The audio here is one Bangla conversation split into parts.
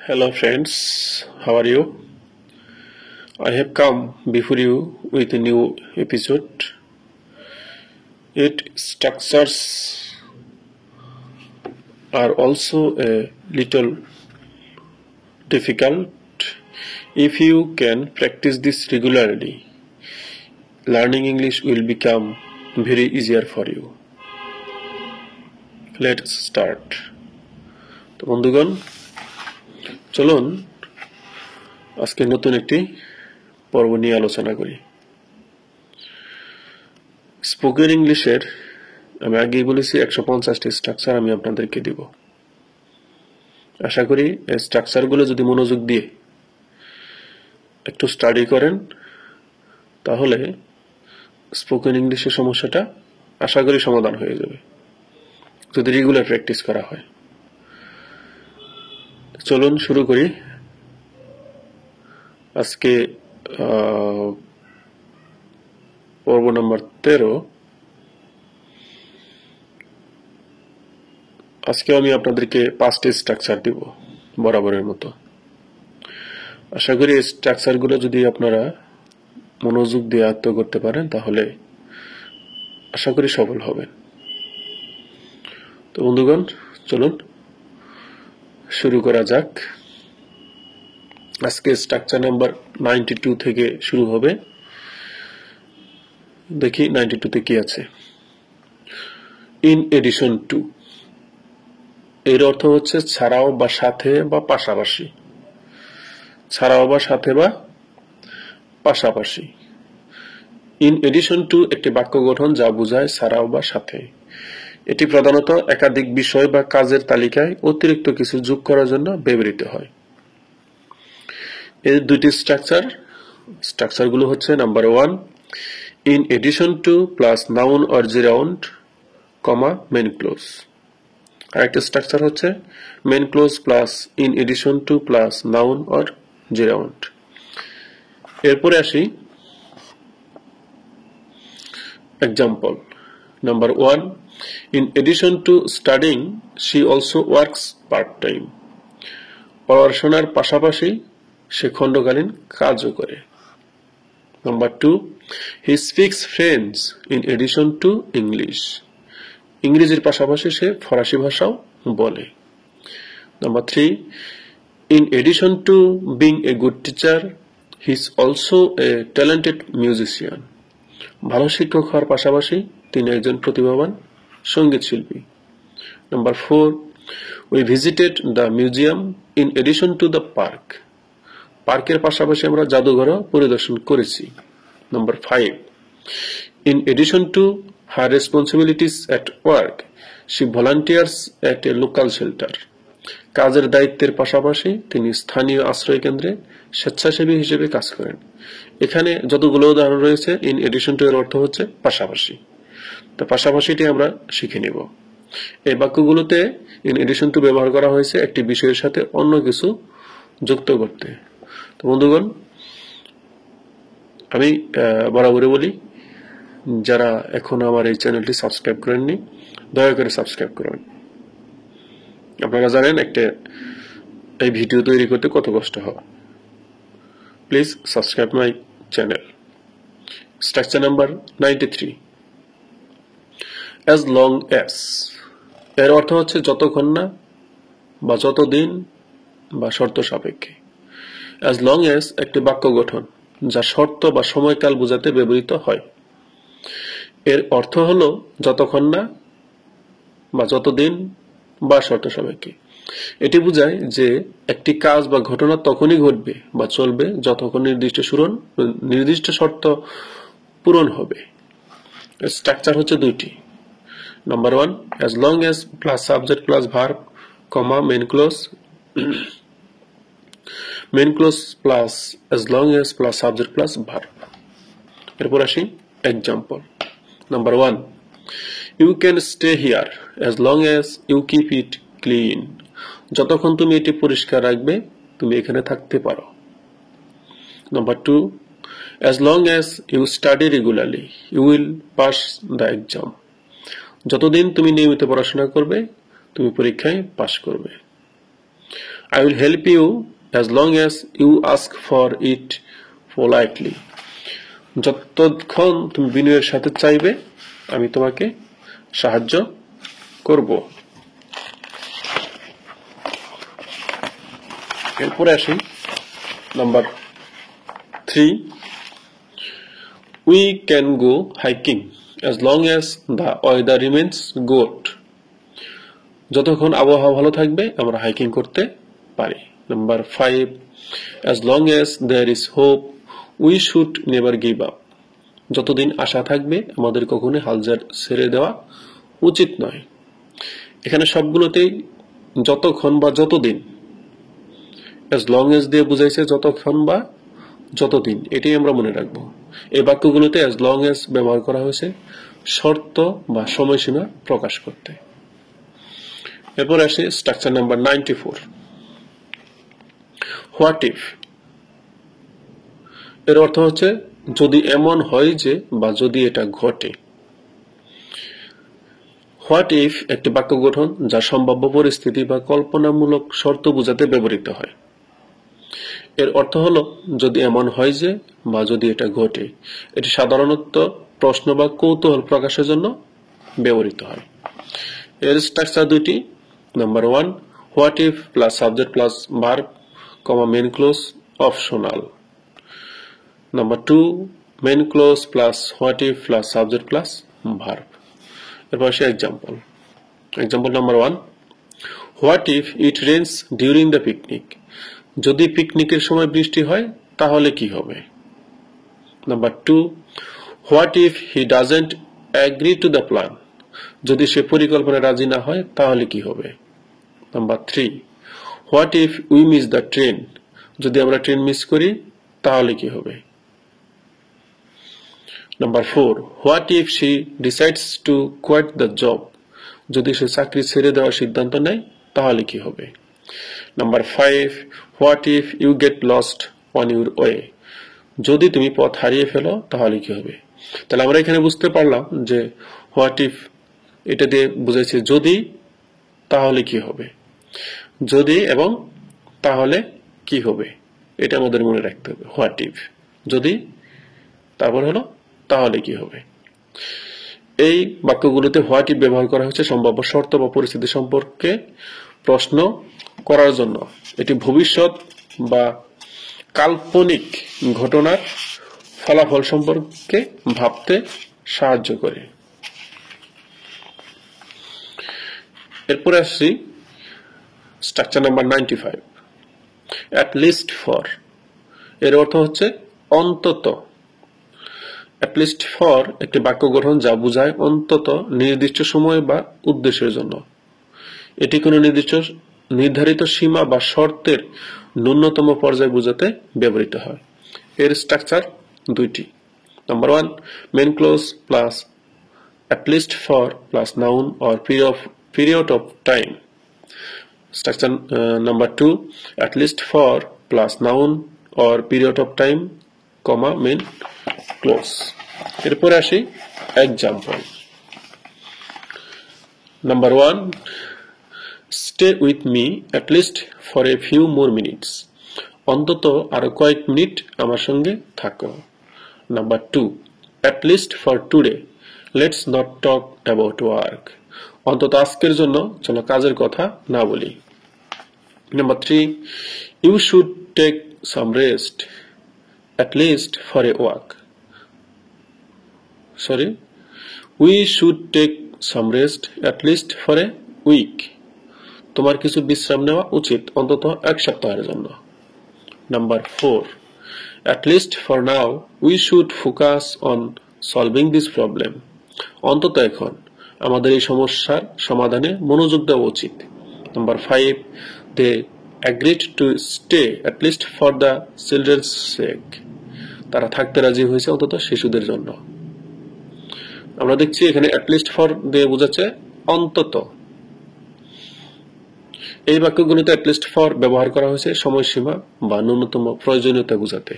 Hello friends, how are you? I have come before you with a new episode. Its structures are also a little difficult. If you can practice this regularly, learning English will become very easier for you. Let's start. তো বন্ধুগণ, চলুন আজকে নতুন একটি পর্ব নিয়ে আলোচনা করি। স্পোকেন ইংলিশের আমি আগেই বলেছি 150টি স্ট্রাকচার আমি আপনাদেরকে দিব। আশা করি এই স্ট্রাকচারগুলো যদি মনোযোগ দিয়ে একটু স্টাডি করেন তাহলে স্পোকেন ইংলিশের সমস্যাটা আশা করি সমাধান হয়ে যাবে যদি রেগুলার প্র্যাকটিস করা হয়। চলুন শুরু করি। আজকে পর্ব নম্বর 13। আজকে আমি আপনাদেরকে 5টি স্ট্রাকচার দিব বরাবরের মতো। আশা করি এই স্ট্রাকচারগুলো যদি আপনারা মনোযোগ দিয়ে আয়ত্ত করতে পারেন তাহলে আশা করি সফল হবেন। তো বন্ধুগণ, চলুন শুরু করা যাক। আজকে স্ট্রাকচার নাম্বার 92 থেকে শুরু হবে। দেখি 92 তে কি আছে। ইন এডিশন টু এর অর্থ হচ্ছে ছাড়াও বা সাথে বা পাশাপাশি। ছাড়াও বা সাথে বা পাশাপাশি। ইন এডিশন টু একটি বাক্য গঠন যা বোঝায় ছাড়াও বা সাথে। এটি প্রধানত একাধিক বিষয় বা কাজের তালিকায় অতিরিক্ত কিছু যোগ করার জন্য ব্যবহৃত হয়। এর দুটি স্ট্রাকচারগুলো হচ্ছে number 1 in addition to plus noun or gerund comma main clause. আরেকটা স্ট্রাকচার হচ্ছে main clause plus in addition to plus noun or gerund. এরপরে আসি example. Number 1 in addition to studying she also works part time। পড়াশোনার পাশাপাশি সে খণ্ডকালীন কাজও করে। Number 2 he speaks French in addition to English। ইংরেজির পাশাপাশি সে ফরাসি ভাষাও বলে। Number 3 in addition to being a good teacher he is also a talented musician। ভালো শিক্ষক হওয়ার পাশাপাশি তিনি একজন প্রতিভাবান সঙ্গীত শিল্পী। Number 4 we visited the museum in addition to the park। পার্কের পাশাপাশি আমরা জাদুঘরও পরিদর্শন করেছি। Number 5 in addition to her responsibilities at work she volunteers at a local shelter। কাজের দায়িত্বের পাশাপাশি তিনি স্থানীয় আশ্রয় কেন্দ্রে স্বেচ্ছাসেবী হিসেবে কাজ করেন। এখানে যতগুলো উদাহরণ রয়েছে ইন এডিশন টু এর অর্থ হচ্ছে পাশাপাশি। তো পাশাপাশিটি আমরা শিখে নিব। এই বাক্যগুলোতে ইন এডিশন টু ব্যবহার করা হয়েছে একটি বিষয়ের সাথে অন্য কিছু যুক্ত করতে। তো বন্ধুগণ, আমি বরাবরই বলি যারা এখনো আমার এই চ্যানেলটি সাবস্ক্রাইব করেননি দয়া করে সাবস্ক্রাইব করুন। আপনারা জানেন এই ভিডিও তৈরি করতে কত কষ্ট হয়। Please subscribe my channel. Structure number 93 as long as এর অর্থ হচ্ছে যতক্ষণ না বা যতদিন বা শর্ত সাপেক্ষে। as long as একটি বাক্য গঠন যা শর্ত বা সময়কাল বোঝাতে ব্যবহৃত হয়। এর অর্থ হলো যতক্ষণ না বা যতদিন বা শর্ত সাপেক্ষে। এটি বোঝায় যে একটি কাজ বা ঘটনা তখনই ঘটবে বা চলবে যতক্ষণ নির্দিষ্ট শর্ত পূরণ হবে। স্ট্রাকচার হচ্ছে দুইটি। Number 1 as long as plus subject plus verb comma main clause main clause plus as long as plus subject plus verb। এরপর আসি example. Number 1 you can stay here as long as you keep it clean। যতক্ষণ তুমি এটি পরিষ্কার রাখবে তুমি এখানে থাকতে পারো। Number 2 as long as you study regularly you will pass the exam। যতদিন তুমি নিয়মিত পড়াশোনা করবে তুমি পরীক্ষায় পাস করবে। I will help you as long as you ask for it politely. যতক্ষণ তুমি বিনয়ের সাথে চাইবে আমি তোমাকে সাহায্য করব। এরপরে আসি number 3, we can go hiking as long as the weather remains good. যতক্ষণ আবহাওয়া ভালো থাকবে আমরা হাইকিং করতে পারি। Number 5, as long as there is hope we should never give up. যতদিন আশা থাকবে আমাদের কখনো হাল ছেড়ে দেওয়া উচিত নয়। এখানে সবগুলোতেই যতক্ষণ বা যতদিন, as long as দিয়ে বুঝাইছে যতক্ষণ বা যতদিন, এটাই আমরা মনে রাখবো। এই বাক্যগুলোতে as long as ব্যবহার করা হয়েছে শর্ত বা সময়সীমা প্রকাশ করতে। এরপর আসে স্ট্রাকচার নাম্বার 94, হোয়াট ইফ। এর অর্থ হচ্ছে যদি এমন হয় যে বা যদি এটা ঘটে। হোয়াট ইফ একটি বাক্য গঠন যা সম্ভাব্য পরিস্থিতি বা কল্পনামূলক শর্ত বোঝাতে ব্যবহৃত হয়। এর অর্থ হলো যদি এমন হয় যে বা যদি এটা ঘটে। এটি সাধারণত প্রশ্ন বা কৌতূহল প্রকাশের জন্য ব্যবহৃত হয়। এর স্ট্রাকচার দুটি। Number 1, what if plus subject plus verb, main clause optional. Number 2, main clause plus what if plus subject plus verb. এরপর আসে example. Example number 1, what if it rains during the picnic. যদি পিকনিকের সময় বৃষ্টি হয় তাহলে কি হবে? Number 2, what if he doesn't agree to the plan. যদি সে পরিকল্পনায় রাজি না হয় তাহলে কি হবে? Number 3, what if we miss the train. যদি আমরা ট্রেন মিস করি তাহলে কি হবে? Number 4, what if she decides to quit the job. যদি সে চাকরি ছেড়ে দেওয়ার সিদ্ধান্ত নেয় তাহলে কি হবে? Number 5, what if you get lost on your way. যদি তুমি পথ হারিয়ে ফেলো তাহলে কি হবে? তাহলে আমরা এখানে বুঝতে পারলাম যে হোয়াট ইফ এটা দিয়ে বুঝাইছে যদি, তাহলে কি হবে। যদি এবং তাহলে কি হবে এটা আমাদের মনে রাখতে হবে। হোয়াট ইফ, যদি, তারপর হলো তাহলে কি হবে। এই বাক্যগুলোতে হোয়াট ইফ ব্যবহার করা হচ্ছে সম্ভাব্য শর্ত বা পরিস্থিতি সম্পর্কে প্রশ্ন করার জন্য। এটি ভবিষ্যৎ বা কাল্পনিক ঘটনার ফলাফল সম্পর্কে ভাবতে সাহায্য করে। এরপরে আসছি structure number 95, at least for. এর অর্থ হচ্ছে অন্তত। অ্যাট লিস্ট ফর একটি বাক্য গঠন যা বোঝায় অন্তত নির্দিষ্ট সময় বা উদ্দেশ্যের জন্য। এটি কোনো নির্ধারিত সীমা বা শর্তের ন্যূনতম পর্যায় বোঝাতে ব্যবহৃত হয়। এর স্ট্রাকচার দুইটি। Number 1, main clause plus at least for plus noun or period of time. Structure number 2, at least for plus noun or period of time, main clause. এরপরে আসি example. Number 1, stay with me at least for a few more minutes. অন্তত আরো কয়েক মিনিট আমার সঙ্গে থাকো। Number 2, at least for today let's not talk about work. অন্তত আজকের জন্য চলো কাজের কথা না বলি। Number 3, you should take some rest at least for a walk. We should take some rest at least for a week. তোমার কিছু বিশ্রাম নেওয়া উচিত অন্তত এক সপ্তাহের জন্য। Number 4, at least for now we should focus on solving this problem. অন্তত এখন আমাদের এই সমস্যার সমাধানে মনোযোগ দেওয়া উচিত। Number 5, they agreed to stay at least for the children's sake. তারা থাকতে রাজি হয়েছে অন্তত শিশুদের জন্য। আমরা দেখছি এখানে at least for দিয়ে বোঝাচ্ছে অন্তত। এই বাক্যগুলোতে at least for ব্যবহার করা হয়েছে সময়সীমা বা ন্যূনতম প্রয়োজনীয়তা বোঝাতে।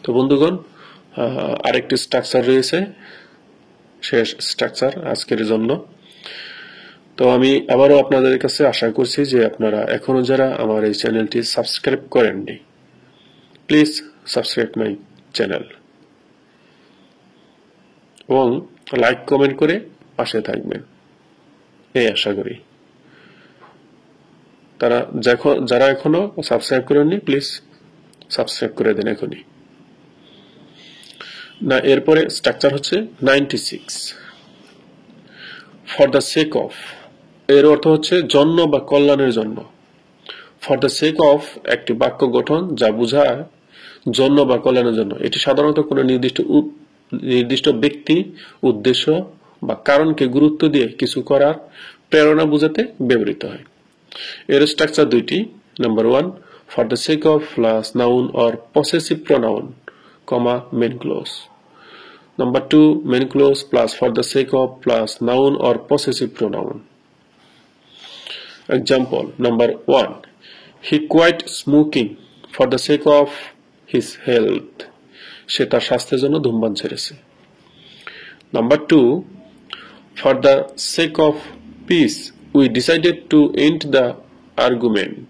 তো বন্ধুগণ, আরেকটি স্ট্রাকচার রয়েছে, শেষ স্ট্রাকচার আজকের জন্য। তো আমি আবারও আপনাদের কাছে আশা করছি যে আপনারা এখনো যারা আমার এই চ্যানেলটি সাবস্ক্রাইব করেননি, প্লিজ সাবস্ক্রাইব মাই চ্যানেল এবং লাইক কমেন্ট করে পাশে থাকবেন, এই আশা করি। যারা এখনো সাবস্ক্রাইব করেননি, প্লিজ সাবস্ক্রাইব করে দেন এখনই। না, এরপরে স্ট্রাকচার হচ্ছে 96। ফর দ্য সেক অফ, এর অর্থ হচ্ছে জন্য বা কল্যাণের জন্য। ফর দ্য সেক অফ একটি বাক্য গঠন যা বোঝায় জন্য বা কল্যাণের জন্য। এটি সাধারণত কোনো নির্দিষ্ট ব্যক্তি, উদ্দেশ্য বা কারণকে গুরুত্ব দিয়ে কিছু করার প্রেরণা বোঝাতে ব্যবহৃত হয়। এর স্ট্রাকচার দুইটি। Number 1, for the sake of plus noun or possessive pronoun, main clause. Number 2, main clause plus for the sake of plus noun or possessive pronoun. Example, number 1, he quit smoking for the sake of his health. সে তার স্বাস্থ্যের জন্য ধূমপান ছেড়েছে। Number 2, for the sake of peace, we decided to end the argument.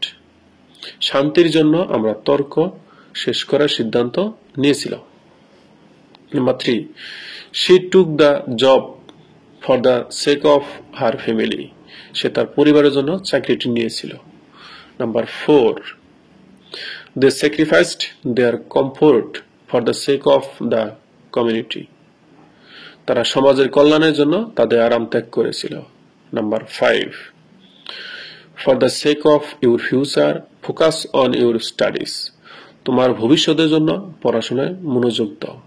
শান্তির জন্য আমরা তর্ক শেষ করার সিদ্ধান্ত নিয়েছিলাম। Number 3, she took the job for the sake of her family. সে তার পরিবারের জন্য চাকরিটি নিয়েছিল। Number 4, they sacrificed their comfort for the sake of the community. তারা সমাজের কল্যাণের জন্য তাদের আরাম ত্যাগ করেছিল। Number 5, for the sake of your future, focus on your studies. তোমার ভবিষ্যতের জন্য পড়াশোনায় মনোযোগ দাও।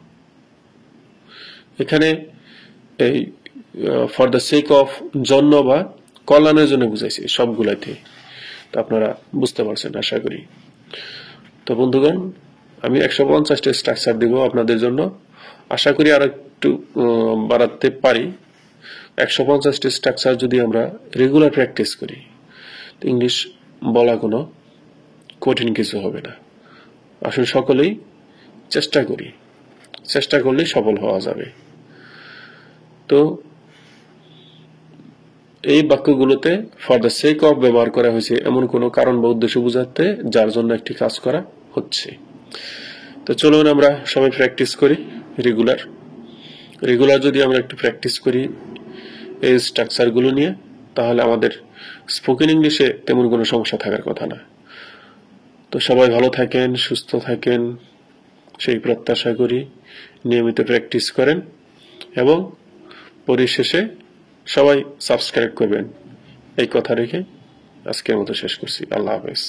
এখানে এই ফর দ্য সেক অফ জন্য বা কল্যাণের জন্য বুঝাইছি সবগুলাতে। তো আপনারা বুঝতে পারছেন আশা করি। তো বন্ধুগণ, আমি 150টা স্ট্রাকচার দিব আপনাদের জন্য। আশা করি আর একটু বাড়াতে পারি। 150টা স্ট্রাকচার যদি আমরা রেগুলার প্র্যাকটিস করি, তো ইংলিশ বলা কোনো কঠিন কিছু হবে না। আসলে সকলেই চেষ্টা করি, চেষ্টা করলেই সফল হওয়া যাবে। তো এই বাক্যগুলোতে ফর দ্য সেক অফ ব্যবহার করা হয়েছে এমন কোনো কারণ বা উদ্দেশ্য বোঝাতে যার জন্য একটি কাজ করা হচ্ছে। তো চলুন আমরা সবাই প্র্যাকটিস করি রেগুলার যদি আমরা একটু প্র্যাকটিস করি এই স্ট্রাকচারগুলো নিয়ে, তাহলে আমাদের স্পোকেন ইংলিশে তেমন কোনো সমস্যা থাকার কথা না। তো সবাই ভালো থাকেন, সুস্থ থাকেন, সেই প্রত্যাশা করি। নিয়মিত প্র্যাকটিস করেন এবং পরিশেষে সবাই সাবস্ক্রাইব করবেন, এই কথা রেখে আজকের মতো শেষ করছি। আল্লাহ হাফেজ।